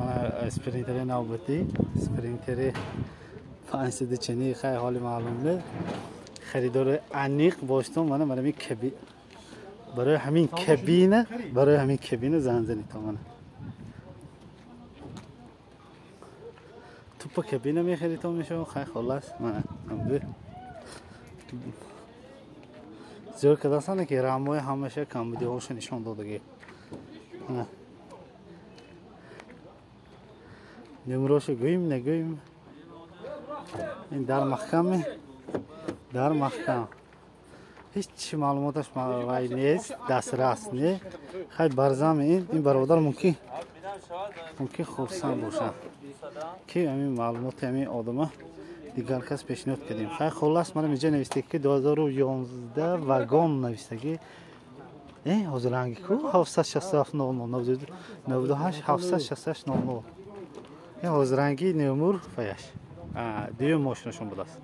اسپرینتر نوبتی اسپرینتر 500 چنی خیلی حالی معلومه خریدار انیق باشتم من می کبی برای همین کبینه زنزنی تا من تو کبینه می خریدم میشم خیلی خلاص من زور کداسانه که راموی همیشه کم بودی هوش نشون دادگی نمروش گویم نگویم این در محکم هیچ معلوماتش مالای نیست دسترس نه خیلی برزم این برادر ممکن خورسان باشه که همین معلومات همین آدمه دیگر کس پیشنهاد کردیم خیلی خلاص من اینجا نوشته که 2011 واگن نوشته که حاضر رنگی کو 767 98 768 00 این حاضر رنگی نمور فیش دیو ماشینشون بود است